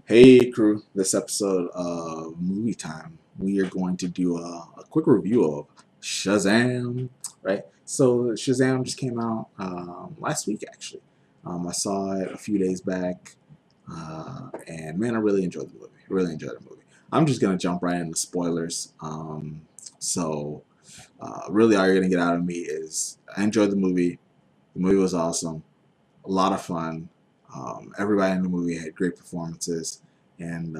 Hey crew, this episode of Movie Time, we are going to do a quick review of Shazam, right? So Shazam just came out last week actually. I saw it a few days back, and man, I really enjoyed the movie. Really enjoyed the movie. I'm just gonna jump right into spoilers. Really, all you're gonna get out of me is I enjoyed the movie. The movie was awesome, a lot of fun. Everybody in the movie had great performances, and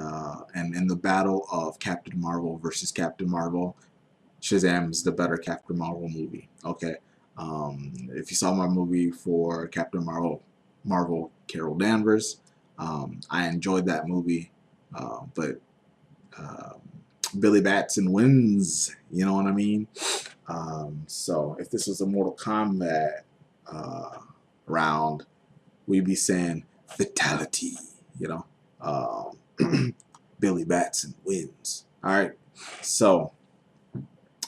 in the battle of Captain Marvel versus Captain Marvel, Shazam's the better Captain Marvel movie. Okay, if you saw my movie for Captain Marvel, Carol Danvers, I enjoyed that movie, but uh, Billy Batson wins. You know what I mean? So if this was a Mortal Kombat uh, round, we'd be saying fatality, you know. Billy Batson wins. All right. So,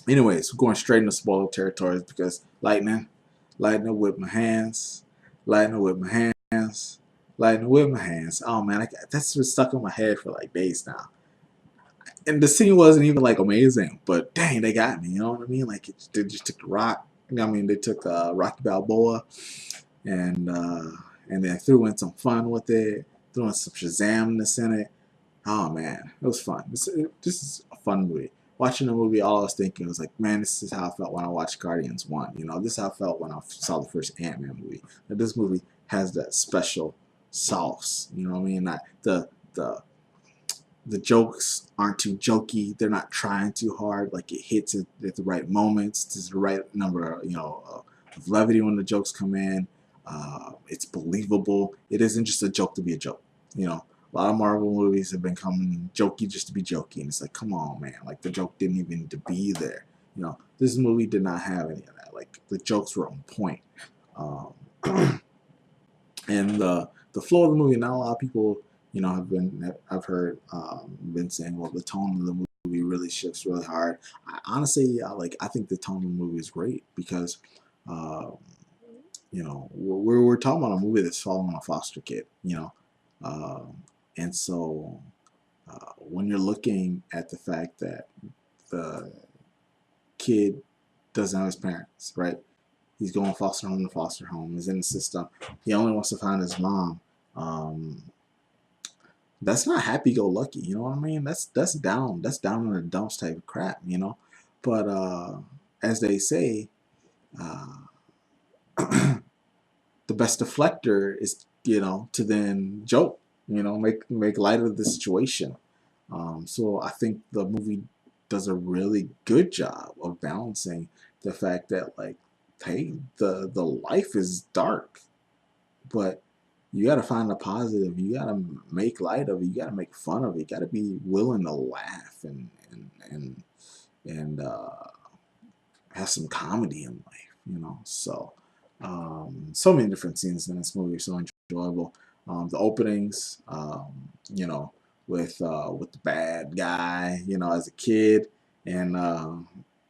anyways, we're going straight into spoiler territories because lightning with my hands, lightning with my hands, lightning with my hands. Oh man, that's been stuck in my head for like days now. And the scene wasn't even like amazing, but dang, they got me. You know what I mean? Like they just took the rock. I mean, they took Rocky Balboa and uh, and then threw in some fun with it, threw in some Shazamness in it. Oh man, it was fun. This is a fun movie. Watching the movie, all I was thinking was like, man, this is how I felt when I watched Guardians 1. You know, this is how I felt when I saw the first Ant-Man movie. That this movie has that special sauce. You know what I mean? Not the the jokes aren't too jokey. They're not trying too hard. Like it hits at the right moments. There's the right number, of levity when the jokes come in. It's believable. It isn't just a joke to be a joke. You know, a lot of Marvel movies have been coming jokey just to be jokey, and it's like, come on, man. Like the joke didn't even need to be there. You know, this movie did not have any of that. Like the jokes were on point. Um, and the flow of the movie. Not a lot of people, I've heard been saying, well, the tone of the movie really shifts really hard. I think the tone of the movie is great because, uh, we're talking about a movie that's following a foster kid, and so when you're looking at the fact that the kid doesn't have his parents, right? He's going foster home to foster home. He's in the system. He only wants to find his mom. Um, that's not happy-go-lucky. You know what I mean? That's down. That's down in the dumps type of crap. You know, but as they say, uh, the best deflector is to then joke. Make light of the situation. So I think the movie does a really good job of balancing the fact that like, hey, the life is dark, but you got to find the positive. You got to make light of it. You got to make fun of it. You got to be willing to laugh and have some comedy in life. So many different scenes in this movie are so enjoyable. The openings, with the bad guy, as a kid, and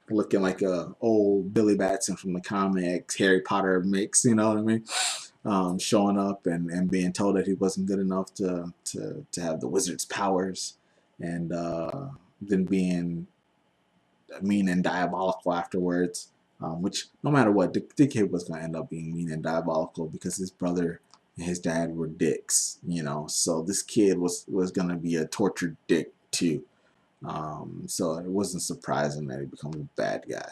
looking like a old Billy Batson from the comics, Harry Potter mix. You know what I mean? Showing up and being told that he wasn't good enough to have the wizard's powers, and then being mean and diabolical afterwards. Which no matter what, the kid was gonna end up being mean and diabolical because his brother and his dad were dicks. So this kid was gonna be a tortured dick too. So it wasn't surprising that he becomes a bad guy.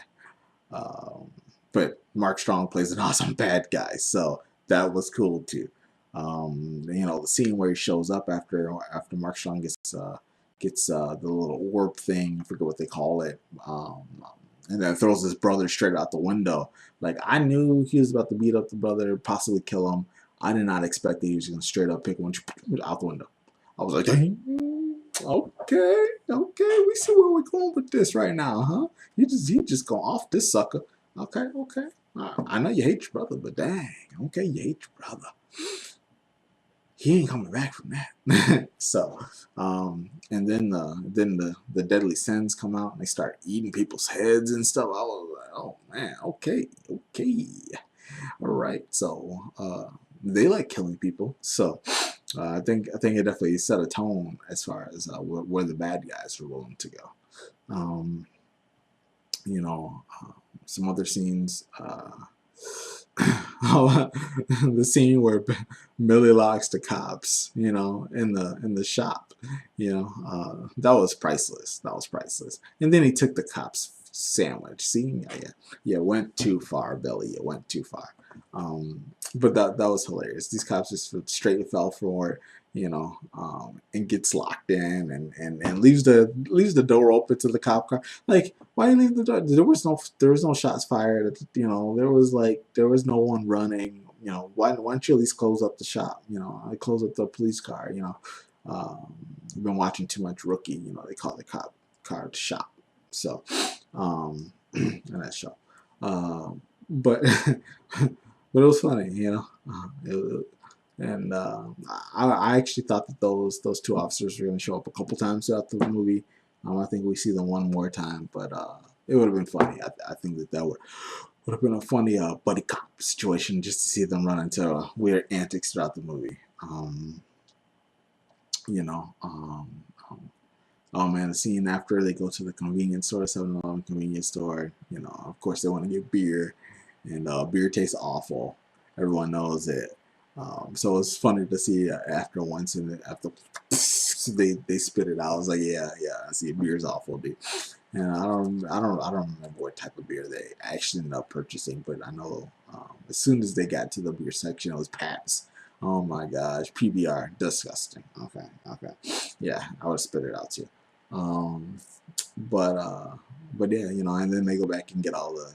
Um, but Mark Strong plays an awesome bad guy, so that was cool too. The scene where he shows up after Mark Strong gets the little orb thing, I forget what they call it, and then throws his brother straight out the window. Like I knew he was about to beat up the brother, possibly kill him. I did not expect that he was going to straight up pick one out the window. I was like, okay, we see where we're going with this right now, huh? You just go off this sucker. Okay, okay. I know you hate your brother, but dang, okay, you hate your brother. He ain't coming back from that. So, and then the deadly sins come out and they start eating people's heads and stuff. I was like, oh man, okay, okay, all right. So, they like killing people. So, I think it definitely set a tone as far as where the bad guys were willing to go. Um, you know, some other scenes. The scene where Billy locks the cops, in the shop, that was priceless. That was priceless. And then he took the cops sandwich. See, yeah, went too far, Billy. You went too far. But that was hilarious. These cops just straight fell for it, and gets locked in and leaves the door open to the cop car. Like, why you leave the door? There was no shots fired. There was no one running. Why don't you at least close up the shop? I close up the police car. I've been watching too much Rookie. They call the cop car the shop. So, in that show, but but it was funny. And I actually thought that those two officers were going to show up a couple times throughout the movie. I think we see them one more time, but it would have been funny. I think that would have been a funny buddy cop situation just to see them run into weird antics throughout the movie. You know, oh man, the scene after they go to the convenience store, 7-Eleven convenience store. Of course they want to get beer, and beer tastes awful. Everyone knows it. So it's funny to see after once and after they spit it out. I was like, yeah, I see beer's awful, dude. And I don't remember what type of beer they actually ended up purchasing, but I know as soon as they got to the beer section, it was Pabst. Oh my gosh, PBR, disgusting. Okay, yeah, I would spit it out too. Um, but yeah, and then they go back and get all the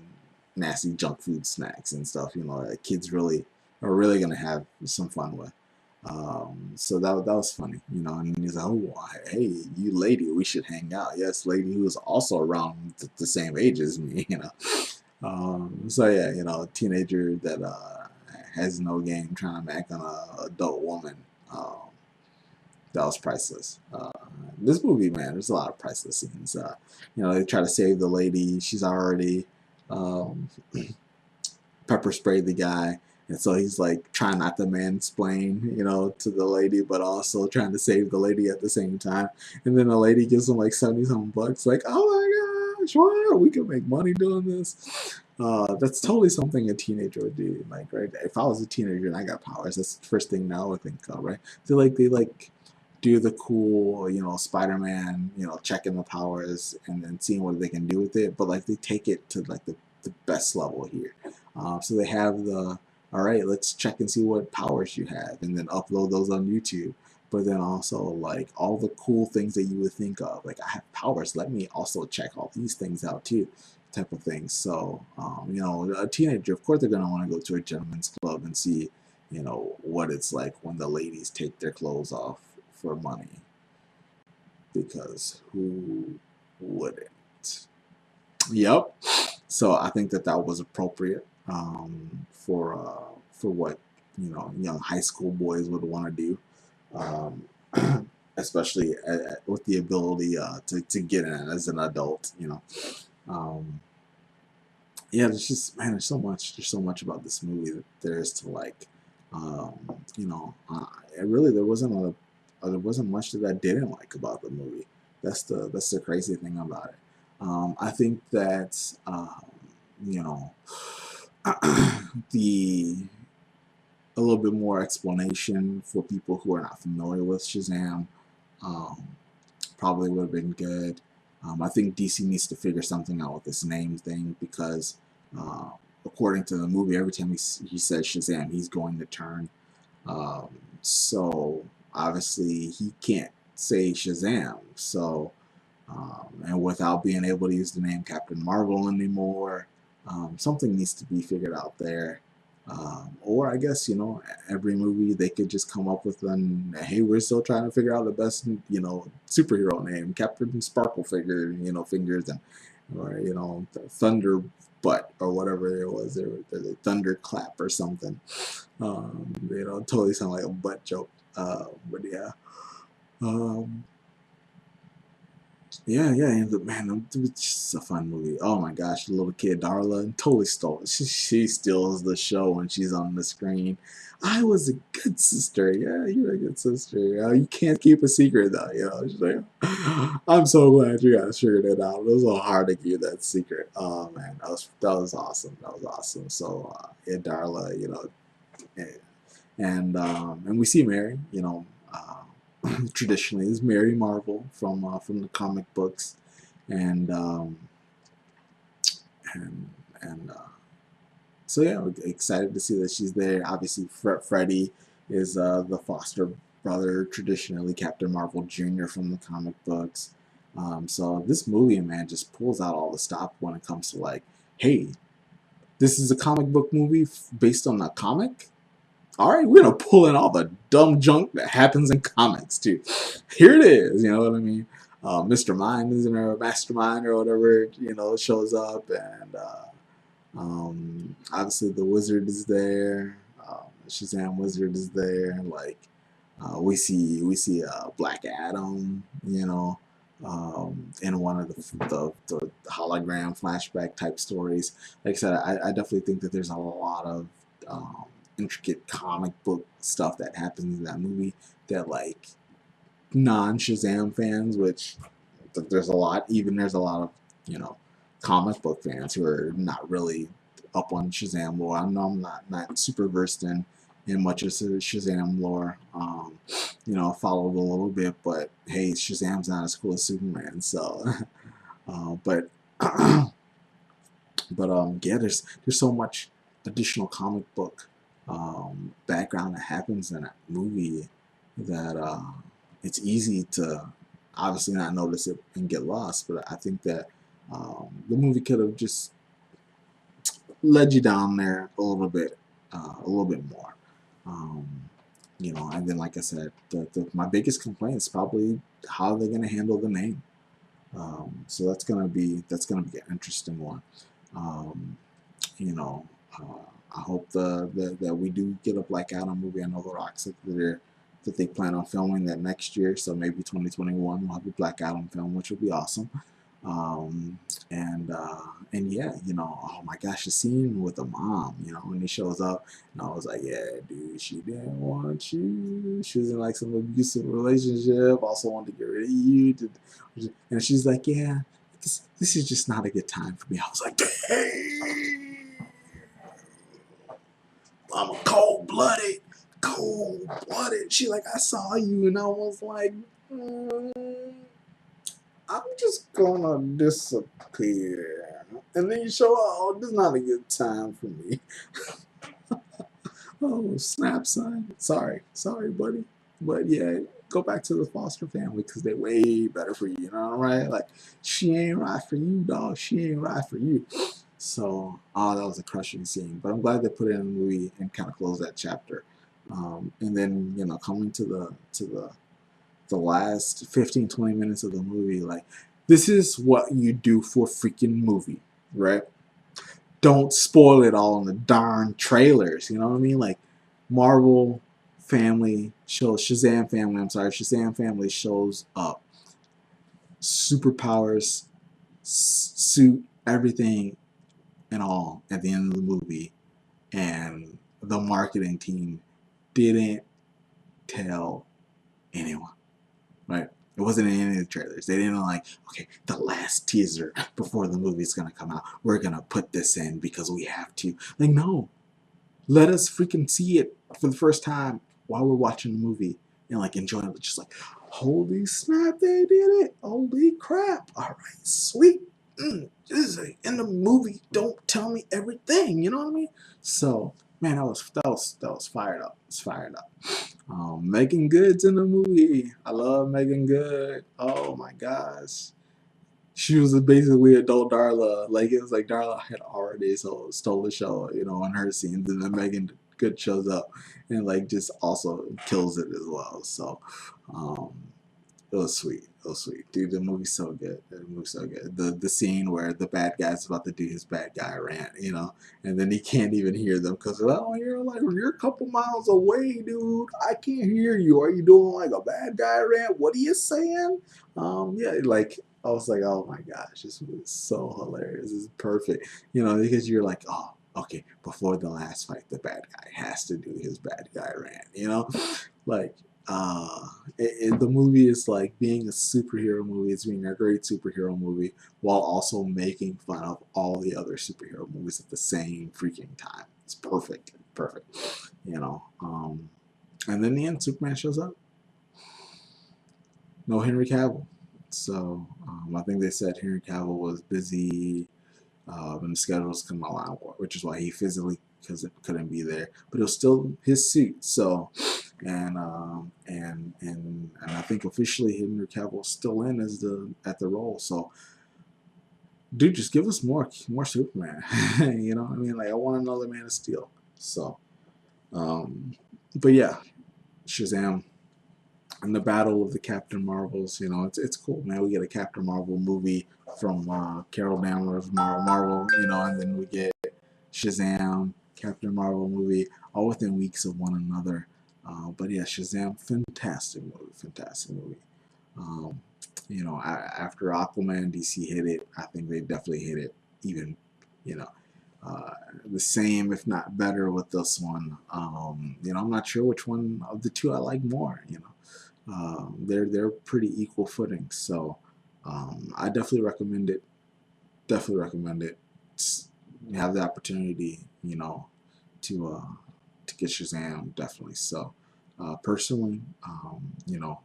nasty junk food snacks and stuff. That kids really are really gonna have some fun with. So that was funny, and he's like, oh, hey, you lady, we should hang out. Yes, lady who is also around the same age as me, So yeah, a teenager that has no game trying to mac on a adult woman. That was priceless. This movie, man, there's a lot of priceless scenes. They try to save the lady. She's already um, pepper sprayed the guy. And so he's like trying not to mansplain, to the lady, but also trying to save the lady at the same time. And then the lady gives him like 70 something bucks, like, oh my gosh, wow, we can make money doing this. That's totally something a teenager would do. Like, right? If I was a teenager and I got powers, that's the first thing now I would think of, right? They do the cool, Spider-Man, checking the powers and then seeing what they can do with it. But like they take it to like the best level here. So they have all right, let's check and see what powers you have, and then upload those on YouTube. But then also like all the cool things that you would think of, like I have powers, let me also check all these things out too, type of thing. So a teenager, of course, they're gonna want to go to a gentleman's club and see, what it's like when the ladies take their clothes off for money, because who wouldn't? Yep. So I think that was appropriate for what young high school boys would want to do, um, especially with the ability to get in as an adult. Um, yeah, there's so much about this movie that there is to like. Um, there wasn't much that I didn't like about the movie. That's the crazy thing about it. I think that you know the a little bit more explanation for people who are not familiar with Shazam um, probably would have been good. I think DC needs to figure something out with this name thing, because uh, according to the movie, every time he says Shazam, he's going to turn. Um, so obviously he can't say Shazam. So and without being able to use the name Captain Marvel anymore, something needs to be figured out there. Or I guess every movie they could just come up with hey, we're still trying to figure out the best superhero name, Captain Sparkle fingers, and or Thunder Butt or whatever it was, the Thunderclap or something. Totally sound like a butt joke. But yeah. Um, Yeah, yeah, and man, it's just a fun movie. Oh my gosh, the little kid Darla totally stole it. She steals the show when she's on the screen. I was a good sister. Yeah, you're a good sister. You can't keep a secret though. She's like, I'm so glad you guys figured it out. It was so hard to keep that secret. Oh man, that was awesome. That was awesome. So yeah, Darla, and we see Mary, traditionally is Mary Marvel from the comic books, and and and so yeah, we're excited to see that she's there. Obviously, Freddy is the foster brother, traditionally Captain Marvel Jr. from the comic books. So this movie, man, just pulls out all the stop when it comes to like, hey, this is a comic book movie based on a comic. All right, we're gonna pull in all the dumb junk that happens in comics too. Here it is, you know what I mean? Mr. Mind is in there, Mastermind or whatever, shows up, and obviously the Wizard is there. Shazam Wizard is there. Like we see Black Adam, in one of the hologram flashback type stories. Like I said, I definitely think that there's a lot of intricate comic book stuff that happens in that movie that like non Shazam fans, which there's a lot of comic book fans who are not really up on Shazam lore. I know I'm not super versed in much of Shazam lore. Followed a little bit, but hey, Shazam's not as cool as Superman. So, but yeah, there's so much additional comic book background that happens in that movie that it's easy to obviously not notice it and get lost. But I think that the movie could have just led you down there a little bit more. Um, and then like I said, my biggest complaint is probably how they're gonna handle the name. So that's gonna be an interesting one. Um, you know, I hope that we do get a Black Adam movie. I know The Rock said that they plan on filming that next year, so maybe 2021 we'll have a Black Adam film, which would be awesome. Um, and yeah, oh my gosh, the scene with the mom, when he shows up, and I was like, yeah, dude, she didn't want you. She was in like some abusive relationship, also wanted to get rid of you. And she's like, yeah, this is just not a good time for me. I was like, dang, I'm a cold blooded. She like, I saw you, and I was like, I'm just gonna disappear. And then you show up, oh, this is not a good time for me. Oh, snap, son. Sorry, buddy. But yeah, go back to the foster family because they're way better for you, right? Like, she ain't right for you, dog. She ain't right for you. So, that was a crushing scene. But I'm glad they put it in the movie and kind of closed that chapter. And then, coming to the last 15, 20 minutes of the movie, like, this is what you do for a freaking movie, right? Don't spoil it all in the darn trailers, you know what I mean? Like, Marvel family shows, Shazam family shows up. Superpowers, suit, everything and all at the end of the movie. And the marketing team didn't tell anyone. Right? It wasn't in any of the trailers. They didn't like, okay, the last teaser before the movie's gonna come out, we're gonna put this in because we have to. Like, no. Let us freaking see it for the first time while we're watching the movie and like enjoy it. Just like, holy snap, they did it. Holy crap. All right, sweet. This is in the movie. Don't tell me everything. You know what I mean? So, man, that was fired up. It's fired up. Megan Good's in the movie. I love Megan Good. Oh my gosh. She was basically adult Darla. Like, it was like Darla had already stole the show, on her scenes, and then Megan Good shows up and like just also kills it as well. So, um, it was sweet. It was sweet, dude. The movie's so good. The movie's so good. The scene where the bad guy's about to do his bad guy rant, and then he can't even hear them because you're a couple miles away, dude. I can't hear you. Are you doing like a bad guy rant? What are you saying? Yeah, like I was like, oh my gosh, this was so hilarious. This is perfect. You know, because you're like, oh, okay, before the last fight, the bad guy has to do his bad guy rant, you know? Like, uh, the movie is like being a superhero movie. It's being a great superhero movie while also making fun of all the other superhero movies at the same freaking time. It's perfect. Perfect. You know, and then in the end, Superman shows up. No Henry Cavill. So I think they said Henry Cavill was busy when the schedules come along, which is why he physically couldn't be there. But it was still his suit. So and I think officially Henry Cavill's still in as at the role. So dude, just give us more Superman. You know, I mean, like I want another Man of Steel. So, but yeah, Shazam and the battle of the Captain Marvels. You know, it's cool, man. We get a Captain Marvel movie from Carol Danvers, Marvel. You know, and then we get Shazam, Captain Marvel movie, all within weeks of one another. But yeah, Shazam, fantastic movie, fantastic movie. Um, you know, after Aquaman, DC hit it. I think they definitely hit it even, you know, the same, if not better, with this one. You know, I'm not sure which one of the two I like more. You know, they're pretty equal footing. So I definitely recommend it. Definitely recommend it. You have the opportunity, you know, to get Shazam, definitely. So personally, you know,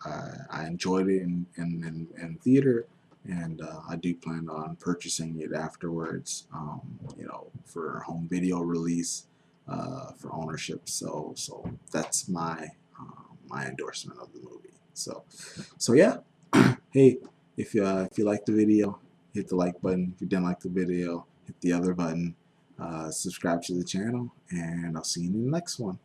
I enjoyed it in theater, and I do plan on purchasing it afterwards, you know, for home video release, for ownership. So that's my endorsement of the movie. So yeah. Hey, if you like the video, hit the like button. If you didn't like the video, hit the other button. Subscribe to the channel, and I'll see you in the next one.